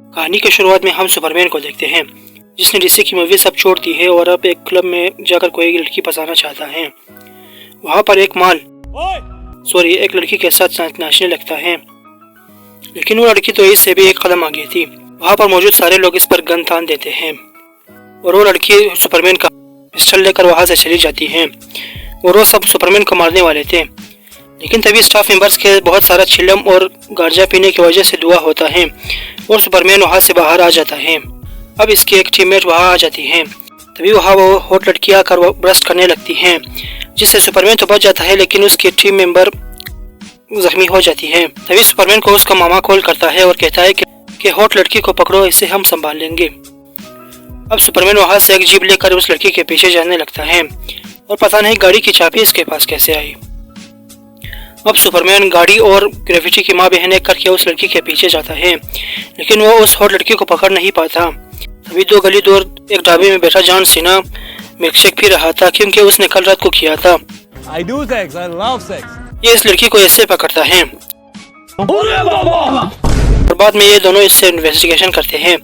कहानी की शुरुआत में हम सुपरमैन को देखते हैं जिसने डीसी की मूवी सब छोड़ दी है और अब एक क्लब में जाकर कोई लड़की फंसाना चाहता है। वहाँ पर एक लड़की के साथ नाचने लगता है, लेकिन वो लड़की तो इससे भी एक कदम आगे थी। वहाँ पर मौजूद सारे लोग इस पर गन तान देते हैं और वो लड़की सुपरमैन का पिस्टल लेकर वहाँ से चली जाती है और वो सब सुपरमैन को मारने वाले थे। लेकिन तभी स्टाफ मेंबर्स के बहुत सारा चिल्लम और गांजा पीने की वजह से धुआं होता है और सुपरमैन वहाँ से बाहर आ जाता है। अब इसकी एक टीममेट वहाँ आ जाती है। तभी वहाँ वो हॉट लड़की आकर ब्रस्ट करने लगती है, जिससे सुपरमैन तो बच जाता है लेकिन उसकी टीम मेंबर जख्मी हो जाती है। तभी सुपरमैन को उसका मामा कॉल करता है और कहता है कि हॉट लड़की को पकड़ो, इसे हम संभाल लेंगे। अब सुपरमैन वहाँ से एक जीप लेकर उस लड़की के पीछे जाने लगता है और पता नहीं गाड़ी की चाबी इसके पास कैसे आई। अब सुपरमैन गाड़ी और ग्रेविटी की माँ बहने करके उस लड़की के पीछे जाता है, लेकिन वो उस हॉट लड़की को पकड़ नहीं पाता। तभी दो गली दूर एक ढाबे में बैठा जॉन सीना मिल्कशेक पी रहा था, क्योंकि उसने कल रात को किया था। I do sex, I love sex. ये इस लड़की को ऐसे पकड़ता है और बाद में ये दोनों इससे इन्वेस्टिगेशन करते हैं।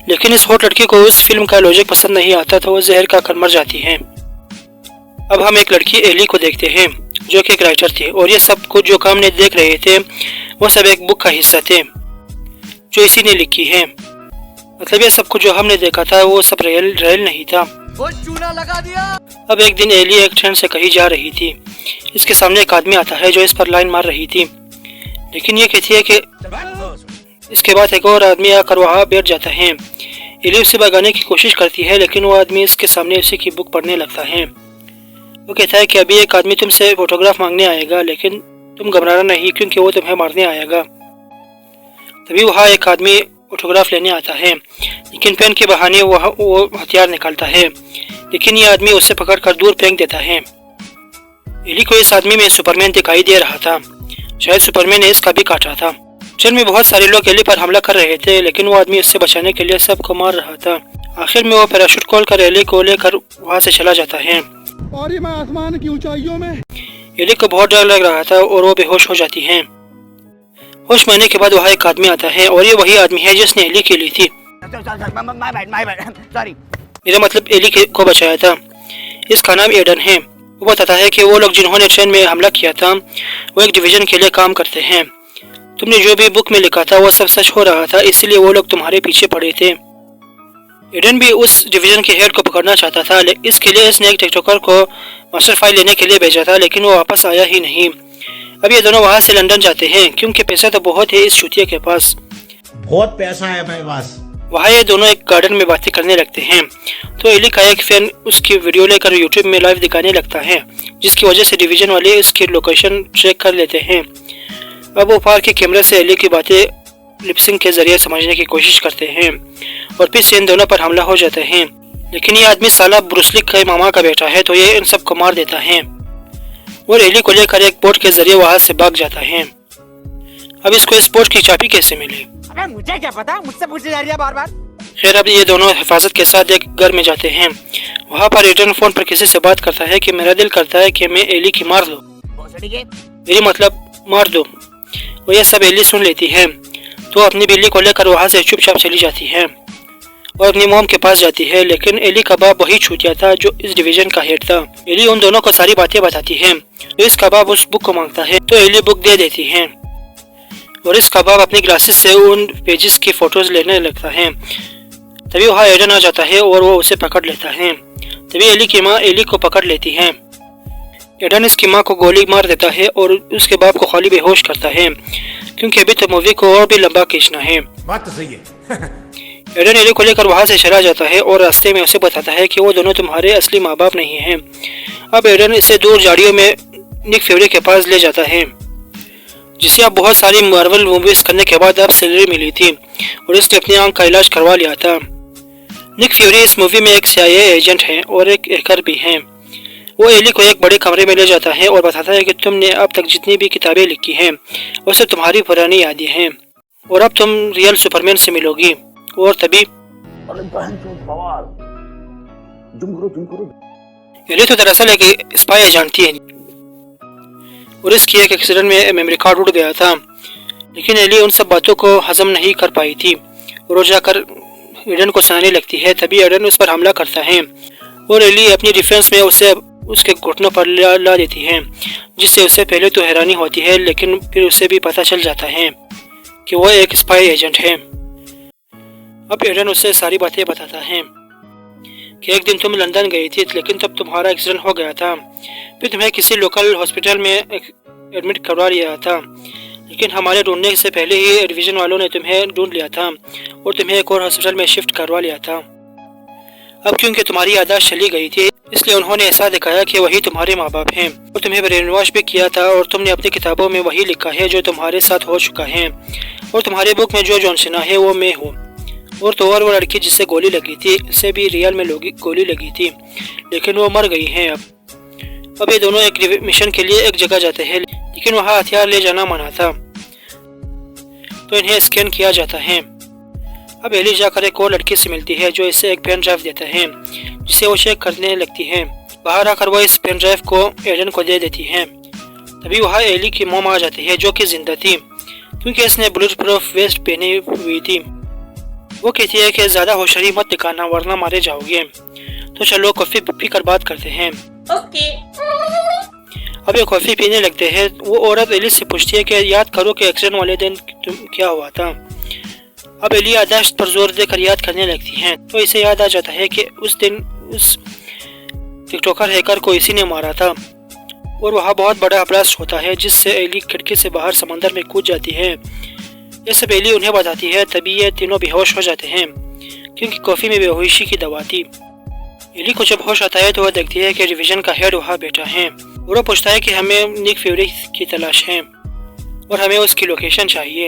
लेकिन इस हॉट लड़की को उस फिल्म का लॉजिक पसंद नहीं आता, तो वो जहर का कर मर जाती है। अब हम एक लड़की एली को देखते हैं जो कि एक राइटर थी, और ये सब कुछ जो काम ने देख रहे थे वो सब एक बुक का हिस्सा थे जो इसी ने लिखी है। मतलब ये सब कुछ जो हमने देखा था वो सब रियल नहीं था। वो चूना लगा दिया। अब एक दिन एली एक ट्रेन से कहीं जा रही थी। इसके सामने एक आदमी आता है जो इस पर लाइन मार रही थी, लेकिन ये कहती है कि इसके बाद एक और आदमी आकर वहाँ बैठ जाता है। एली उसे भगाने की कोशिश करती है, लेकिन वो आदमी इसके सामने उसी की बुक पढ़ने लगता है। वो कहता है कि अभी एक आदमी तुमसे फोटोग्राफ मांगने आएगा, लेकिन तुम घबराना नहीं क्योंकि वो तुम्हें मारने आएगा। तभी वहाँ एक आदमी फोटोग्राफ लेने आता है, लेकिन पेन के बहाने वो हथियार निकालता है, लेकिन ये आदमी उसे पकड़कर दूर फेंक देता है। एली को इस आदमी में सुपरमैन दिखाई दे रहा था। शायद सुपरमैन ने इसका भी काटा था। ट्रेन में बहुत सारे लोग एली पर हमला कर रहे थे, लेकिन वो आदमी उससे बचाने के लिए सबको मार रहा था। आखिर में वो पैराशूट खोल कर एली को लेकर वहाँ से चला जाता है और ये मैं आसमान की ऊंचाइयों में। एली को बहुत डर लग रहा था और वो बेहोश हो जाती है। होश में आने के बाद वहाँ एक आदमी आता है और ये वही आदमी है जिसने एली के ली थी, मेरा मतलब एली को बचाया था। इसका नाम एडन है। वो बताता है कि वो लोग जिन्होंने ट्रेन में हमला किया था वो एक डिवीजन के लिए काम करते हैं। तुमने जो भी बुक में लिखा था वो सब सच हो रहा था, इसलिए वो लोग तुम्हारे पीछे पड़े थे। एडन भी उस डिवीजन के हेड को पकड़ना चाहता था। इसके लिए इसने एक टिकटॉकर को मास्टर फाइल लेने के लिए भेजा था, लेकिन वो वापस आया ही नहीं। अब ये दोनों वहाँ से लंदन जाते हैं क्योंकि पैसा तो बहुत है इस चूतिया के पास। बहुत पैसा है मेरे पास। वहाँ ये दोनों एक गार्डन में बातें करने लगते हैं, तो एली का एक फैन उसकी वीडियो लेकर यूट्यूब में लाइव दिखाने लगता है, जिसकी वजह से डिवीजन वाले इसकी लोकेशन ट्रैक कर लेते हैं। अब वो पार के कैमरे से एली की बातें लिपसिंग के जरिए समझने की कोशिश करते हैं और फिर से इन दोनों पर हमला हो जाते हैं। लेकिन ये आदमी साला ब्रूसली के मामा का बेटा है, तो ये इन सबको मार देता है और एली को लेकर एक बोट के जरिए वहाँ से भाग जाता है। अब इसको इस बोट की चाबी कैसे मिली? अबे मुझे क्या पता, मुझसे पूछे जा रही है बार-बार। खैर अब ये दोनों हिफाजत के साथ एक घर में जाते हैं। वहाँ पर एडन फोन पर किसी से बात करता है कि मेरा दिल करता है कि मैं एली की मार दूं, मेरी मतलब मार दो। और यह सब एली सुन लेती है, तो अपनी बिल्ली को लेकर वहाँ से चुपचाप चली जाती है और अपनी मॉम के पास जाती है। लेकिन एली का बाप वही छूतिया था जो इस डिवीजन का हेड था। एली उन दोनों को सारी बातें बताती है, तो इसका बाप उस बुक को मांगता है, तो एली बुक दे देती है और इसका बाप अपनी ग्लासेस से उन पेजेस की फोटोज लेने लगता है। तभी वहाँ एडन आ जाता है और वो उसे पकड़ लेता है। तभी एली की माँ एली को पकड़ लेती है। एडन इसकी माँ को गोली मार देता है और उसके बाप को खाली बेहोश करता है, क्योंकि अभी तो मूवी को और भी लंबा खींचना है। बात तो सही है। एडन एली को लेकर वहाँ से चला जाता है और रास्ते में उसे बताता है कि वो दोनों तुम्हारे असली माँ बाप नहीं हैं। अब एडन इसे दूर झाड़ियों में निक फ्यूरी के पास ले जाता है, जिसे अब बहुत सारी मार्वल मूवीज करने के बाद अब सैलरी मिली थी और इसने अपनी आंख का इलाज करवा लिया था। निक फ्यूरी इस मूवी में एक CIA एजेंट है और एक हैकर भी हैं। वो एली को एक बड़े कमरे में ले जाता है और बताता है कि तुमने अब तक जितनी भी किताबें लिखी हैं वो सब तुम्हारी पुरानी यादें हैं और अब तुम रियल सुपरमैन से मिलोगी। और तभी एली तो दरअसल एक स्पाई एजेंट थी और इसकी एक एक्सीडेंट में मेमोरी कार्ड उड़ गया था, लेकिन एली उन सब बातों को हजम नहीं कर पाई थी और वो जाकर एडन को सुनाने लगती है। तभी एडन उस पर हमला करता है और एली अपनी डिफेंस में उसे उसके घुटनों पर ला देती है, जिससे उसे पहले तो हैरानी होती है, लेकिन फिर उसे भी पता चल जाता है कि वो एक स्पाई एजेंट है। अब एडन उसे सारी बातें बताता है कि एक दिन तुम लंदन गई थी, लेकिन तब तुम्हारा एक्सीडेंट हो गया था। फिर तुम्हें किसी लोकल हॉस्पिटल में एडमिट करवा लिया था, लेकिन हमारे ढूंढने से पहले ही डिवीजन वालों ने तुम्हें ढूंढ लिया था और तुम्हें एक और हॉस्पिटल में शिफ्ट करवा लिया था। अब क्योंकि तुम्हारी याददाश्त चली गई थी, इसलिए उन्होंने ऐसा दिखाया कि वही तुम्हारे माँ बाप हैं और तुम्हें ब्रेन वॉश भी किया था, और तुमने अपनी किताबों में वही लिखा है जो तुम्हारे साथ हो चुका है, और तुम्हारे बुक में जो जॉन सीना है वो मैं हूँ। और तो और वो लड़की जिससे गोली लगी थी, उसे भी रियल में गोली लगी थी, लेकिन वो मर गई है। अब ये दोनों एक मिशन के लिए एक जगह जाते हैं, लेकिन वहाँ हथियार ले जाना मना था, तो इन्हें स्कैन किया जाता है। अब एली जाकर एक और लड़की से मिलती है जो इसे एक पेन ड्राइव देता है, जिसे वो चेक करने लगती है। बाहर आकर वो इस पेन ड्राइव को एडन को दे देती है। तभी वहाँ एली की मॉम आ जाती है, जो कि जिंदा थी क्योंकि इसने बुलेट प्रूफ वेस्ट पहनी हुई थी। वो कहती है कि ज्यादा होशियारी मत दिखाना वरना मारे जाओगे। तो चलो कॉफी पीकर बात करते हैं। ओके। अब ये कॉफी पीने लगते हैं। वो औरत एली से पूछती है कि याद करो कि एक्सीडेंट वाले दिन क्या हुआ था। अब एली याददाश्त पर जोर देकर याद करने लगती है, तो इसे याद आ जाता है कि उस दिन उस टिकटॉकर हैकर को इसी ने मारा था, और वहाँ बहुत बड़ा ब्लास्ट होता है, जिससे एली खिड़की से बाहर समंदर में कूद जाती है। ये सब एली उन्हें बताती है। तभी ये तीनों बेहोश हो जाते हैं, क्योंकि कॉफी में बेहोशी की दवा थी। एली को जब होश आता है तो वह देखती है कि डिवीजन का हेड वहाँ बैठा है, और वो पूछता है कि हमें निक फ्यूरी की तलाश है और हमें उसकी लोकेशन चाहिए।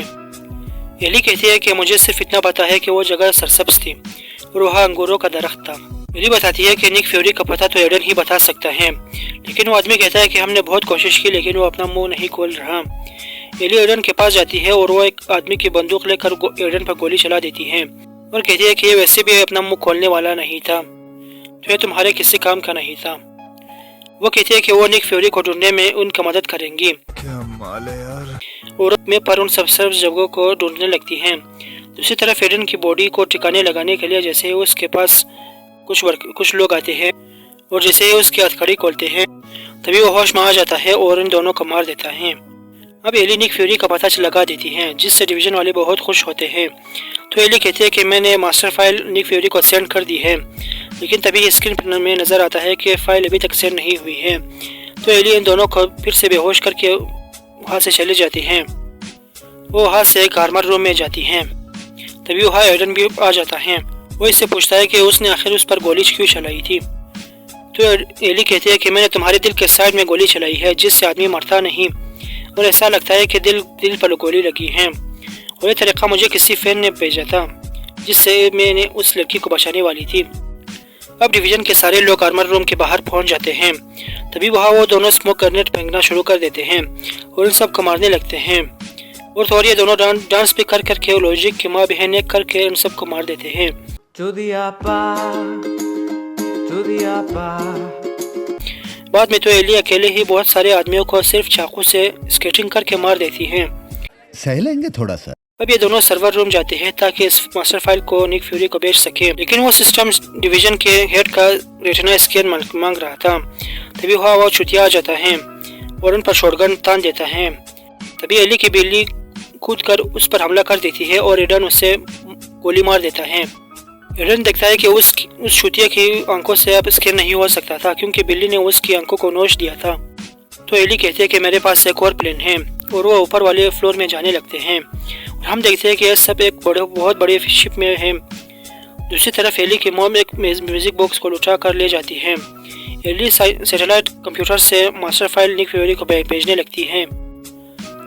एली कहती है कि मुझे सिर्फ इतना पता है कि वो जगह सरसब्ज थी और वहाँ अंगूरों का दरख्त था। एली बताती है कि निक फ्यूरी का पता तो एडन ही बता सकता है, लेकिन वो आदमी कहता है कि हमने बहुत कोशिश की, लेकिन वो अपना मुंह नहीं खोल रहा। एली एडन के पास जाती है और वो एक आदमी की बंदूक लेकर एडन पर गोली चला देती है और कहती है कि ये वैसे भी अपना मुंह खोलने वाला नहीं था, तो ये तुम्हारे किसी काम का नहीं था। वो कहती है कि वो निक फ्यूरी को ढूंढने में उनका मदद करेंगी। क्या माल है यार। औरत में पर उन सब जगहों को ढूंढने लगती है। दूसरी तरफ एडन की बॉडी को ठिकाने लगाने के लिए जैसे ही उसके पास कुछ लोग आते हैं और जैसे ही उसकी हथकड़ी खोलते हैं, तभी वो होश में आ जाता है और इन दोनों को मार देता है। अब एली निक फ्यूरी का पता लगा देती है, जिससे डिवीजन वाले बहुत खुश होते हैं। तो एली कहती है कि मैंने मास्टर फाइल निक फ्यूरी को सेंड कर दी है, लेकिन तभी स्क्रीन में नजर आता है कि फाइल अभी तक सेंड नहीं हुई है। तो एली इन दोनों को फिर से बेहोश करके वहाँ से चली जाती हैं। वो वहाँ से एक आर्मर रूम में जाती हैं। तभी वहाँ एडन भी आ जाता है। वो इससे पूछता है कि उसने आखिर उस पर गोली क्यों चलाई थी। तो एली कहती है कि मैंने तुम्हारे दिल के साइड में गोली चलाई है, जिससे आदमी मरता नहीं और ऐसा लगता है कि दिल पर गोली लगी है। और ये तरीका मुझे किसी फैन ने भेजा था, जिससे मैंने उस लड़की को बचाने वाली थी। अब डिवीजन के सारे लोग आर्मर रूम के बाहर पहुंच जाते हैं। तभी वहाँ वो दोनों स्मोक ग्रेनेड फेंकना शुरू कर देते हैं और इन सब को मारने लगते हैं। और तो ये दोनों डांस भी कर करके लॉजिक की माँ बहन एक करके इन सब को मार देते हैं। बाद में तो एली अकेले ही बहुत सारे आदमियों को सिर्फ चाकू से स्केटिंग करके मार देती है। सह लेंगे थोड़ा सा। अब ये दोनों सर्वर रूम जाते हैं ताकि इस मास्टर फाइल को निक फ्यूरी को बेच सके, लेकिन वो सिस्टम डिवीजन के हेड का रेटिना स्कैन मांग रहा था। तभी वो छुटिया आ जाता है और उन पर शॉटगन तान देता है। तभी एली की बिल्ली कूद कर उस पर हमला कर देती है और एडन उसे गोली मार देता है। एडन देखता है कि उस छुटिया की आंखों से अब स्कैन नहीं हो सकता था, क्योंकि बिल्ली ने उसकी आंखों को नोच दिया था। तो एली कहती है कि मेरे पास एक और प्लेन है, और वो ऊपर वाले फ्लोर में जाने लगते हैं। और हम देखते हैं कि यह सब एक बहुत बड़े शिप में है। दूसरी तरफ एली की मॉम एक म्यूजिक बॉक्स को लुटा कर ले जाती है। एली सैटेलाइट कंप्यूटर से मास्टर फाइल निक फ्यूरी को भेजने लगती है।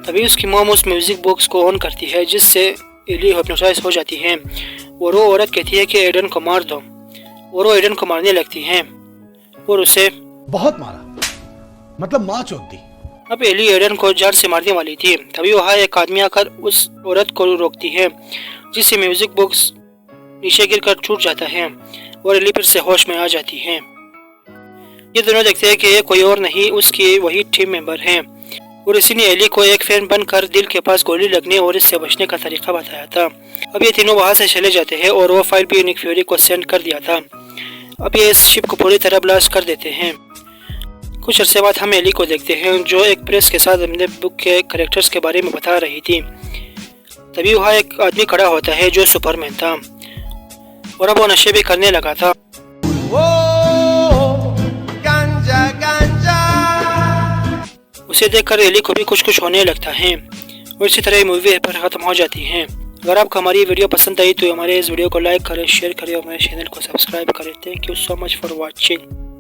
तभी उसकी मॉम उस म्यूजिक बॉक्स को ऑन करती है, जिससे एली हिप्नोटाइज हो जाती है और वो औरत कहती है कि एडन को मार दो, और वो एडन को मारने लगती है और उसे बहुत मारा, मतलब माँ चोद दी। अब एली एडन को जान से मारने वाली थी। तभी वहाँ एक आदमी आकर उस औरत को रोकती है, जिससे म्यूजिक बॉक्स नीचे गिरकर टूट जाता है और एली फिर से होश में आ जाती है। ये दोनों देखते हैं कि ये कोई और नहीं उसकी वही टीम मेंबर है। और इसी ने एली को एक फैन बनकर दिल के पास गोली लगने और इससे बचने का तरीका बताया था। अब ये तीनों वहां से चले जाते हैं और वो फाइल भी निक फ्यूरी को सेंड कर दिया था। अब ये इस शिप को पूरी तरह ब्लास्ट कर देते हैं। कुछ अरसे बाद हम एली को देखते हैं जो एक प्रेस के साथ अपने बुक के कैरेक्टर्स के बारे में बता रही थी। तभी वहाँ एक आदमी खड़ा होता है जो सुपरमैन था और अब वो नशे भी करने लगा था। उसे देखकर एली को भी कुछ कुछ होने लगता है और इसी तरह मूवी पर खत्म हो जाती है। अगर आपको हमारी वीडियो पसंद आई तो हमारे इस वीडियो को लाइक करें, शेयर करें और हमारे चैनल को सब्सक्राइब करें। Thank you so much for watching.